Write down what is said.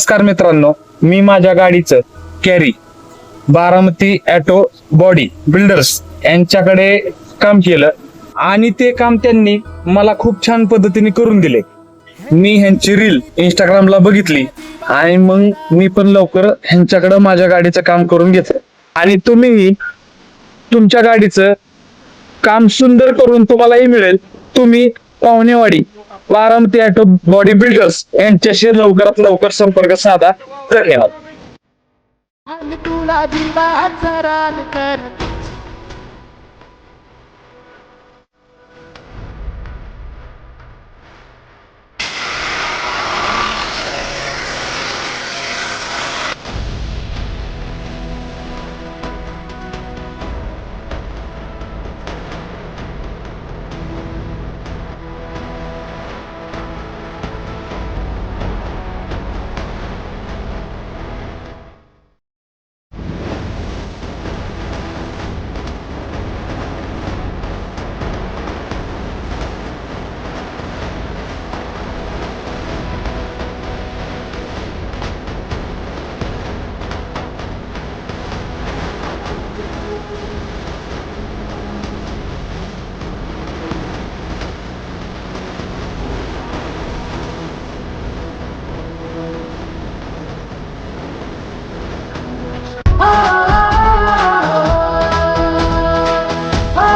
नमस्कार मित्रांनो, मी माझ्या गाडीचं carry Baramati auto body builders यांच्याकडे काम केलं आणि ते काम त्यांनी मला खूप छान पद्धतीने करून दिले. मी ह्यांची रील इंस्टाग्रामला बघितली आणि मग मी पण लवकर ह्यांच्याकडे माझ्या गाडीचं काम करून घेतलं. आणि तुम्ही तुमच्या गाडीचं काम सुंदर करून तुम्हालाही मिळेल. तुम्ही पाहुणेवाडी बारामती ऑटो बॉडी बिल्डर्स यांच्याशी लवकरात लवकर संपर्क साधा. धन्यवाद. तुला दिला जरा कर